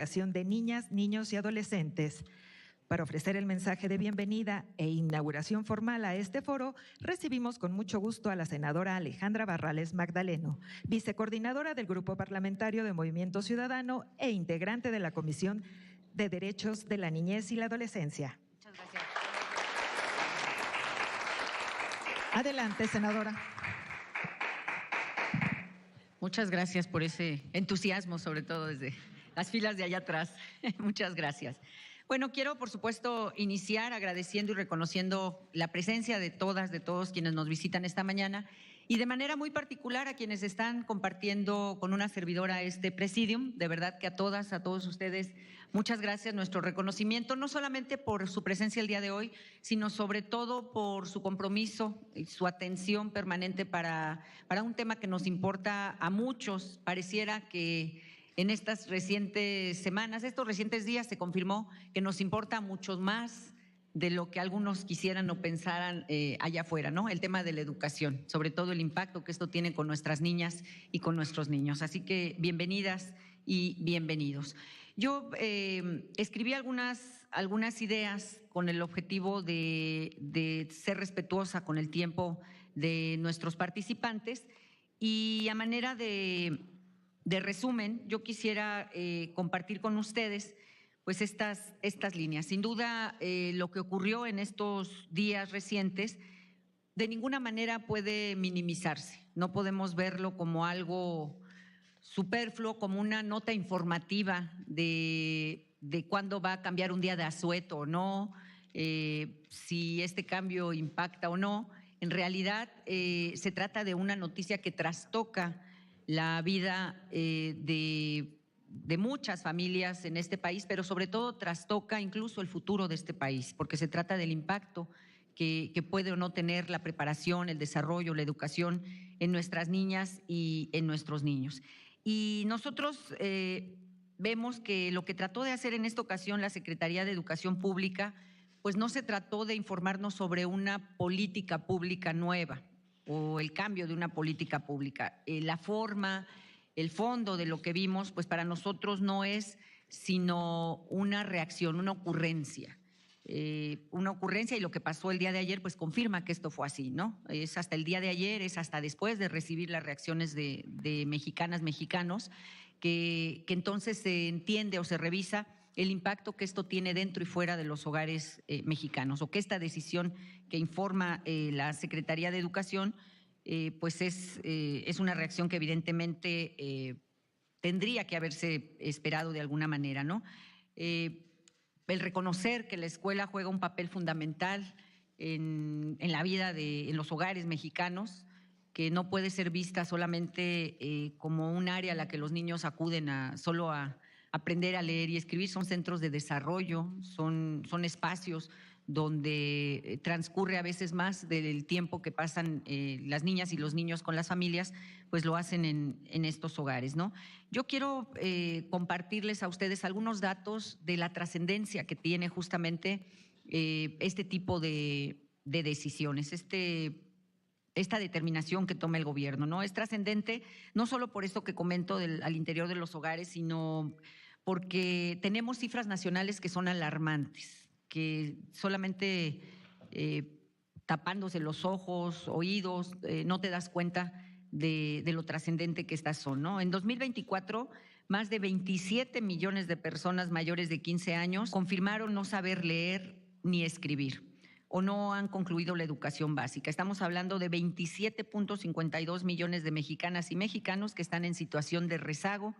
de niñas, niños y adolescentes. Para ofrecer el mensaje de bienvenida e inauguración formal a este foro, recibimos con mucho gusto a la senadora Alejandra Barrales Magdaleno, vicecoordinadora del Grupo Parlamentario de Movimiento Ciudadano e integrante de la Comisión de Derechos de la Niñez y la Adolescencia. Muchas gracias. Adelante, senadora. Muchas gracias por ese entusiasmo, sobre todo desde las filas de allá atrás. Muchas gracias. Bueno, quiero, por supuesto, iniciar agradeciendo y reconociendo la presencia de todas, de todos quienes nos visitan esta mañana y de manera muy particular a quienes están compartiendo con una servidora este presidium. De verdad que a todas, a todos ustedes, muchas gracias. Nuestro reconocimiento, no solamente por su presencia el día de hoy, sino sobre todo por su compromiso y su atención permanente para un tema que nos importa a muchos. Pareciera que en estas recientes semanas, estos recientes días, se confirmó que nos importa a muchos más de lo que algunos quisieran o pensaran allá afuera, ¿no? El tema de la educación, sobre todo el impacto que esto tiene con nuestras niñas y con nuestros niños. Así que bienvenidas y bienvenidos. Yo escribí algunas ideas con el objetivo de ser respetuosa con el tiempo de nuestros participantes y a manera de resumen, yo quisiera compartir con ustedes pues estas líneas. Sin duda, lo que ocurrió en estos días recientes de ninguna manera puede minimizarse. No podemos verlo como algo superfluo, como una nota informativa de cuándo va a cambiar un día de asueto o no, si este cambio impacta o no. En realidad, se trata de una noticia que trastoca la vida de muchas familias en este país, pero sobre todo trastoca incluso el futuro de este país, porque se trata del impacto que puede o no tener la preparación, el desarrollo, la educación en nuestras niñas y en nuestros niños. Y nosotros vemos que lo que trató de hacer en esta ocasión la Secretaría de Educación Pública, pues no se trató de informarnos sobre una política pública nueva o el cambio de una política pública. La forma, el fondo de lo que vimos, pues para nosotros no es sino una reacción, una ocurrencia. Y lo que pasó el día de ayer pues confirma que esto fue así, ¿no? Es hasta el día de ayer, es hasta después de recibir las reacciones de mexicanas, mexicanos, que entonces se entiende o se revisa el impacto que esto tiene dentro y fuera de los hogares mexicanos, o que esta decisión que informa la Secretaría de Educación pues es una reacción que evidentemente tendría que haberse esperado de alguna manera, ¿no? El reconocer que la escuela juega un papel fundamental en la vida en los hogares mexicanos, que no puede ser vista solamente como un área a la que los niños acuden solo a aprender a leer y escribir. Son centros de desarrollo, son espacios donde transcurre a veces más del tiempo que pasan las niñas y los niños con las familias, pues lo hacen en estos hogares, ¿no? Yo quiero compartirles a ustedes algunos datos de la trascendencia que tiene justamente este tipo de decisiones, esta determinación que toma el gobierno, ¿no? Es trascendente no solo por esto que comento al interior de los hogares, sino porque tenemos cifras nacionales que son alarmantes, que solamente tapándose los ojos, oídos, no te das cuenta de lo trascendente que estas son, ¿no? En 2024, más de 27 millones de personas mayores de 15 años confirmaron no saber leer ni escribir o no han concluido la educación básica. Estamos hablando de 27.52 millones de mexicanas y mexicanos que están en situación de rezago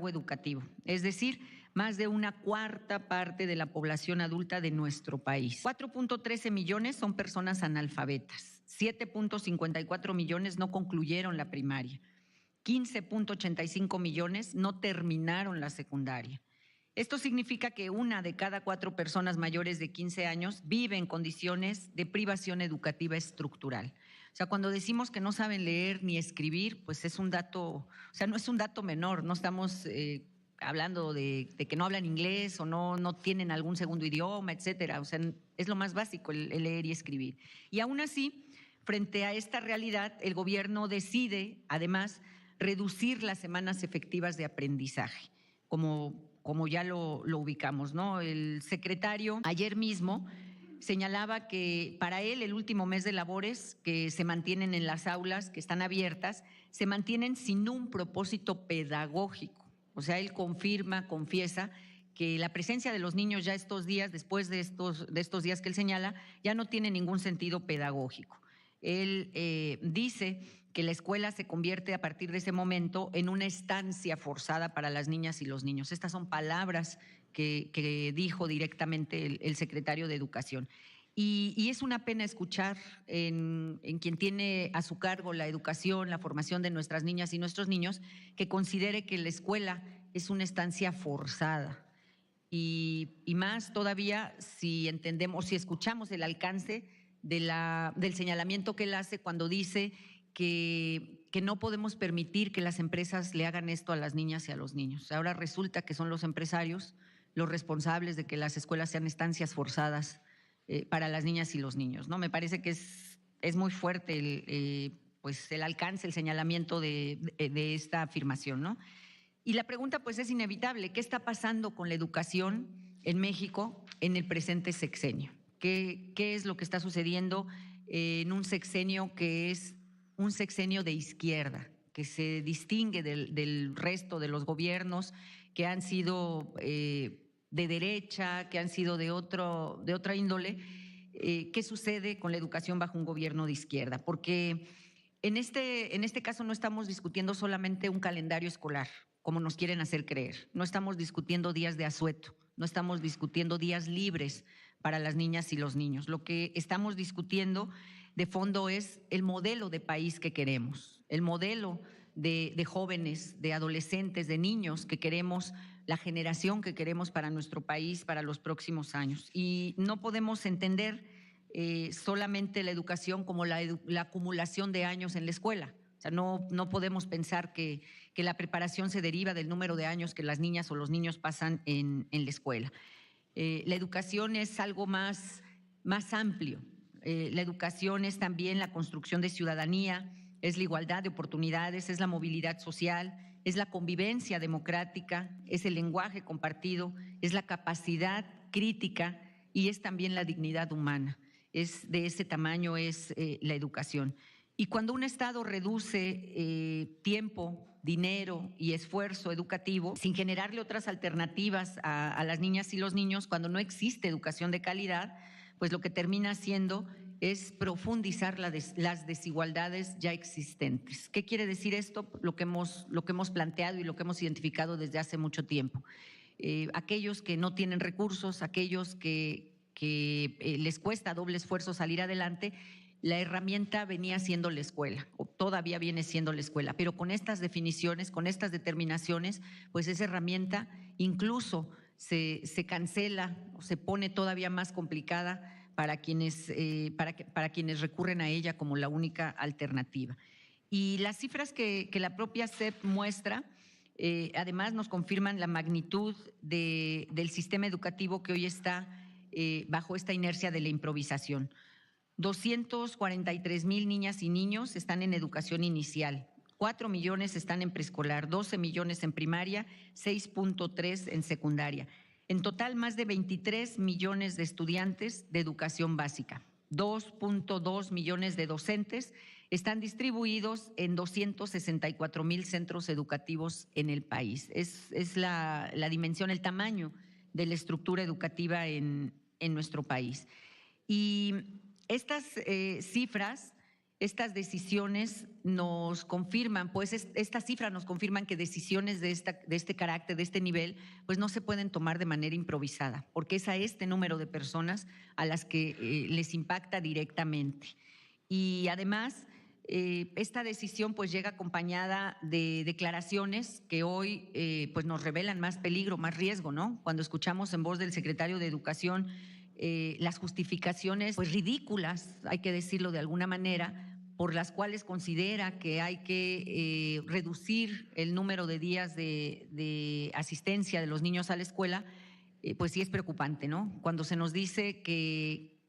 educativo, es decir, más de una cuarta parte de la población adulta de nuestro país. 4.13 millones son personas analfabetas, 7.54 millones no concluyeron la primaria, 15.85 millones no terminaron la secundaria. Esto significa que 1 de cada 4 personas mayores de 15 años vive en condiciones de privación educativa estructural. O sea, cuando decimos que no saben leer ni escribir, pues es un dato, o sea, no es un dato menor, no estamos hablando de que no hablan inglés o no tienen algún segundo idioma, etcétera. O sea, es lo más básico el leer y escribir. Y aún así, frente a esta realidad, el gobierno decide, además, reducir las semanas efectivas de aprendizaje, como como ya lo ubicamos, ¿no? El secretario ayer mismo señalaba que para él el último mes de labores que se mantienen en las aulas, que están abiertas, se mantienen sin un propósito pedagógico. O sea, él confiesa que la presencia de los niños ya estos días, después de estos días que él señala, ya no tiene ningún sentido pedagógico. Él dice que la escuela se convierte a partir de ese momento en una estancia forzada para las niñas y los niños. Estas son palabras que dijo directamente el secretario de Educación. Y es una pena escuchar en quien tiene a su cargo la educación, la formación de nuestras niñas y nuestros niños, que considere que la escuela es una estancia forzada. Y más todavía si entendemos, si escuchamos el alcance del señalamiento que él hace cuando dice que no podemos permitir que las empresas le hagan esto a las niñas y a los niños. Ahora resulta que son los empresarios los responsables de que las escuelas sean estancias forzadas para las niñas y los niños, ¿no? Me parece que es muy fuerte el alcance, el señalamiento de esta afirmación, ¿no? Y la pregunta pues es inevitable, ¿qué está pasando con la educación en México en el presente sexenio? ¿Qué es lo que está sucediendo en un sexenio que es un sexenio de izquierda, que se distingue del resto de los gobiernos que han sido de derecha, que han sido de otra índole? ¿Qué sucede con la educación bajo un gobierno de izquierda? Porque en este caso no estamos discutiendo solamente un calendario escolar, como nos quieren hacer creer. No estamos discutiendo días de asueto, no estamos discutiendo días libres para las niñas y los niños. Lo que estamos discutiendo de fondo es el modelo de país que queremos, el modelo de jóvenes, de adolescentes, de niños que queremos, la generación que queremos para nuestro país para los próximos años. Y no podemos entender solamente la educación como la acumulación de años en la escuela. O sea, no podemos pensar que la preparación se deriva del número de años que las niñas o los niños pasan en la escuela. La educación es algo más amplio. La educación es también la construcción de ciudadanía, es la igualdad de oportunidades, es la movilidad social, es la convivencia democrática, es el lenguaje compartido, es la capacidad crítica y es también la dignidad humana. Es de ese tamaño es la educación. Y cuando un Estado reduce tiempo, dinero y esfuerzo educativo sin generarle otras alternativas a las niñas y los niños, cuando no existe educación de calidad, pues lo que termina haciendo es profundizar las desigualdades ya existentes. ¿Qué quiere decir esto? Lo que hemos planteado y lo que hemos identificado desde hace mucho tiempo. Aquellos que no tienen recursos, aquellos que les cuesta doble esfuerzo salir adelante, la herramienta venía siendo la escuela, o todavía viene siendo la escuela, pero con estas definiciones, con estas determinaciones, pues esa herramienta incluso se cancela o se pone todavía más complicada para quienes recurren a ella como la única alternativa. Y las cifras que la propia SEP muestra, además nos confirman la magnitud del sistema educativo que hoy está bajo esta inercia de la improvisación. 243,000 niñas y niños están en educación inicial, 4 millones están en preescolar, 12 millones en primaria, 6.3 en secundaria. En total, más de 23 millones de estudiantes de educación básica, 2.2 millones de docentes están distribuidos en 264,000 centros educativos en el país. Es la dimensión, el tamaño de la estructura educativa en nuestro país. Y estas cifras, estas decisiones nos confirman, pues estas cifras nos confirman que decisiones de este carácter, de este nivel, pues no se pueden tomar de manera improvisada, porque es a este número de personas a las que les impacta directamente. Y además, esta decisión pues llega acompañada de declaraciones que hoy pues nos revelan más peligro, más riesgo, ¿no? Cuando escuchamos en voz del secretario de Educación las justificaciones pues ridículas, hay que decirlo de alguna manera, por las cuales considera que hay que reducir el número de días de asistencia de los niños a la escuela, pues sí es preocupante, ¿no? Cuando se nos dice que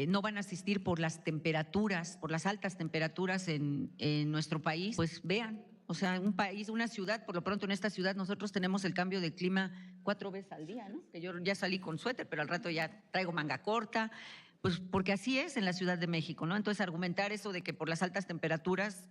no van a asistir por las temperaturas, por las altas temperaturas en nuestro país, pues vean O sea, un país, una ciudad, por lo pronto en esta ciudad nosotros tenemos el cambio de clima 4 veces al día, ¿no? Que yo ya salí con suéter, pero al rato ya traigo manga corta, pues porque así es en la Ciudad de México, ¿no? Entonces argumentar eso de que por las altas temperaturas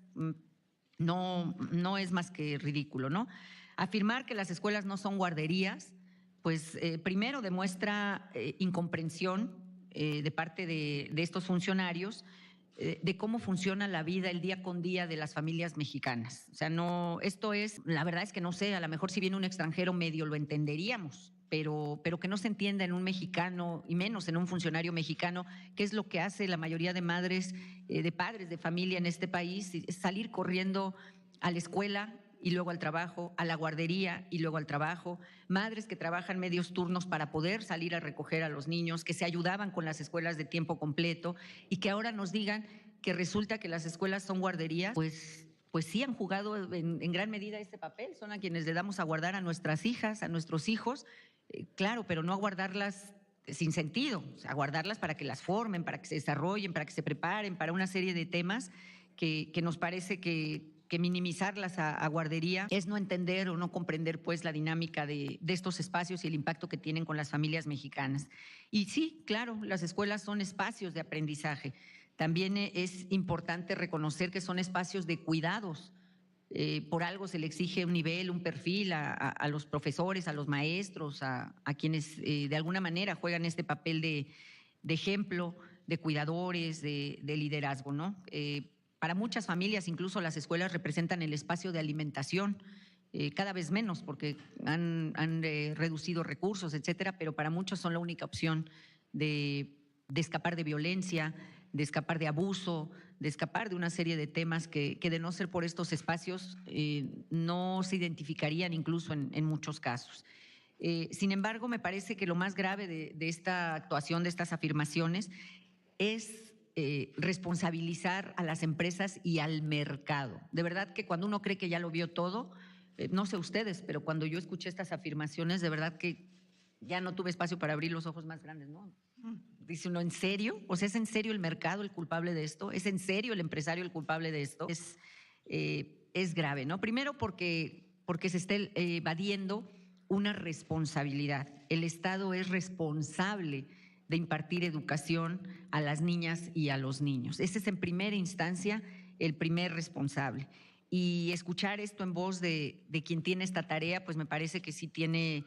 no es más que ridículo, ¿no? Afirmar que las escuelas no son guarderías, pues primero demuestra incomprensión de parte de estos funcionarios de cómo funciona la vida el día con día de las familias mexicanas. O sea, no, esto es, la verdad es que no sé, a lo mejor si viene un extranjero medio lo entenderíamos, pero que no se entienda en un mexicano y menos en un funcionario mexicano, qué es lo que hace la mayoría de madres, de padres de familia en este país, es salir corriendo a la escuela y luego al trabajo, a la guardería y luego al trabajo, madres que trabajan medios turnos para poder salir a recoger a los niños, que se ayudaban con las escuelas de tiempo completo y que ahora nos digan que resulta que las escuelas son guarderías, pues sí han jugado en gran medida este papel, son a quienes le damos a guardar a nuestras hijas, a nuestros hijos, claro, pero no a guardarlas sin sentido, o sea, a guardarlas para que las formen, para que se desarrollen, para que se preparen, para una serie de temas que nos parece que minimizarlas a guardería es no entender o no comprender pues la dinámica de estos espacios y el impacto que tienen con las familias mexicanas. Y sí, claro, las escuelas son espacios de aprendizaje. También es importante reconocer que son espacios de cuidados. Por algo se le exige un nivel, un perfil a los profesores, a los maestros, a quienes de alguna manera juegan este papel de ejemplo, de cuidadores, de liderazgo, ¿no? Para muchas familias, incluso las escuelas representan el espacio de alimentación, cada vez menos porque han reducido recursos, etcétera, pero para muchos son la única opción de escapar de violencia, de escapar de abuso, de escapar de una serie de temas que de no ser por estos espacios no se identificarían incluso en muchos casos. Sin embargo, me parece que lo más grave de esta actuación, de estas afirmaciones, es responsabilizar a las empresas y al mercado. De verdad que cuando uno cree que ya lo vio todo, no sé ustedes, pero cuando yo escuché estas afirmaciones, de verdad que ya no tuve espacio para abrir los ojos más grandes, ¿no? Dice uno, ¿en serio? O sea, ¿es en serio el mercado el culpable de esto? ¿Es en serio el empresario el culpable de esto? Es grave, ¿no? Primero porque se está evadiendo una responsabilidad. El Estado es responsable de impartir educación a las niñas y a los niños. Ese es en primera instancia el primer responsable. Y escuchar esto en voz de quien tiene esta tarea, pues me parece que sí tiene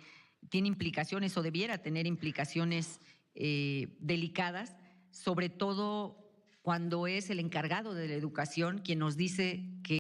implicaciones o debiera tener implicaciones delicadas, sobre todo cuando es el encargado de la educación quien nos dice que